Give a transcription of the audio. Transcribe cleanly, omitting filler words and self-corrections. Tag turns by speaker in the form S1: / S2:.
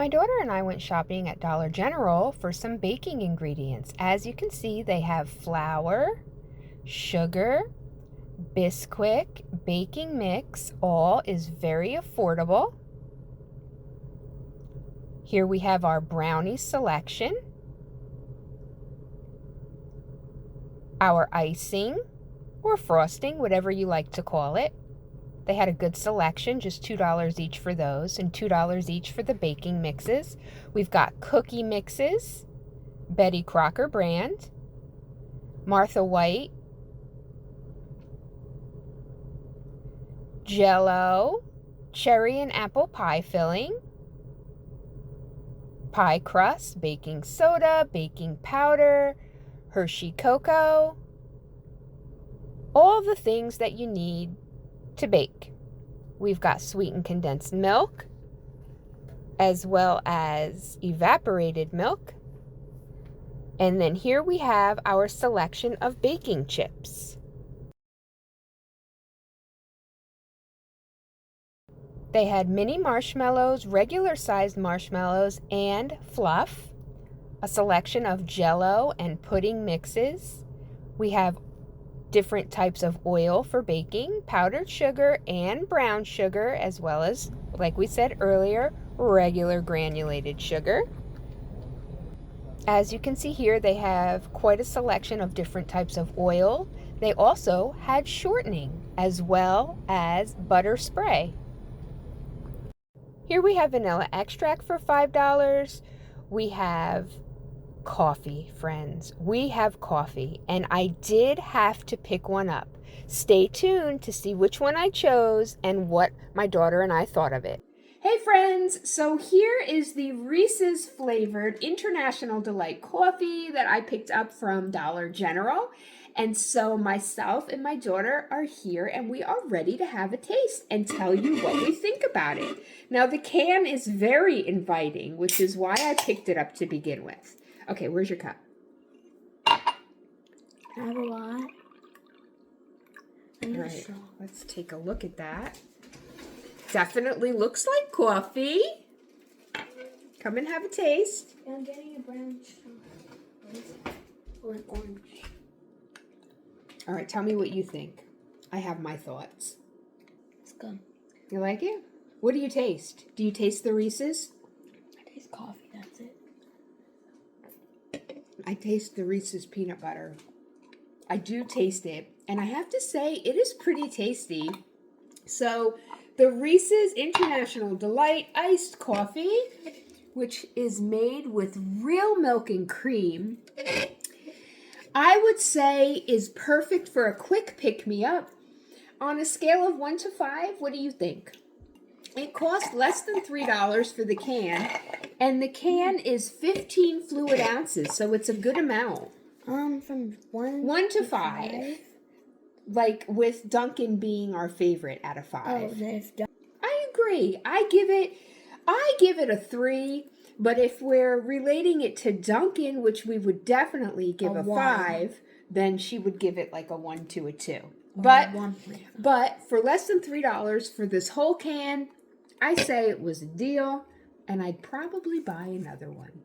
S1: My daughter and I went shopping at Dollar General for some baking ingredients. As you can see, they have flour, sugar, Bisquick, baking mix. All is very affordable. Here we have our brownie selection, our icing or frosting, whatever you like to call it. They had a good selection, just $2 each for those, and $2 each for the baking mixes. We've got cookie mixes, Betty Crocker brand, Martha White, Jell-O, cherry and apple pie filling, pie crust, baking soda, baking powder, Hershey cocoa, all the things that you need to bake. We've got sweetened condensed milk, as well as evaporated milk. And then here we have our selection of baking chips. They had mini marshmallows, regular sized marshmallows, and fluff. A selection of Jell-O and pudding mixes. We have different types of oil for baking, powdered sugar and brown sugar, as well as, like we said earlier, regular granulated sugar. As you can see here, they have quite a selection of different types of oil. They also had shortening, as well as butter spray. Here we have vanilla extract for $5. We have coffee, friends. We have coffee, and I did have to pick one up. Stay tuned to see which one I chose and what my daughter and I thought of it. Hey friends, so here is the Reese's flavored International Delight coffee that I picked up from Dollar General. And so myself and my daughter are here and we are ready to have a taste and tell you what we think about it. Now the can is very inviting, which is why I picked it up to begin with. Okay, where's your cup?
S2: I have a lot.
S1: All right, let's take a look at that. Definitely looks like coffee. Come and have a taste.
S2: I'm getting a brown straw. Or an orange.
S1: All right, tell me what you think. I have my thoughts.
S2: It's good.
S1: You like it? What do you taste? Do you taste the Reese's?
S2: I taste coffee, that's it.
S1: I taste the Reese's peanut butter. I do taste it, and I have to say it is pretty tasty. So the Reese's International Delight iced coffee, which is made with real milk and cream, I would say is perfect for a quick pick-me-up. On a scale of 1 to 5, what do you think? It costs less than $3 for the can, and the can is 15 fluid ounces, so it's a good amount.
S2: From
S1: 1 to 5. Like with Dunkin' being our favorite out of 5.
S2: Oh, if
S1: I agree. I give it a 3, but if we're relating it to Dunkin', which we would definitely give a 5, then she would give it like a 1 to a 2. But for less than $3 for this whole can, I say it was a deal, and I'd probably buy another one.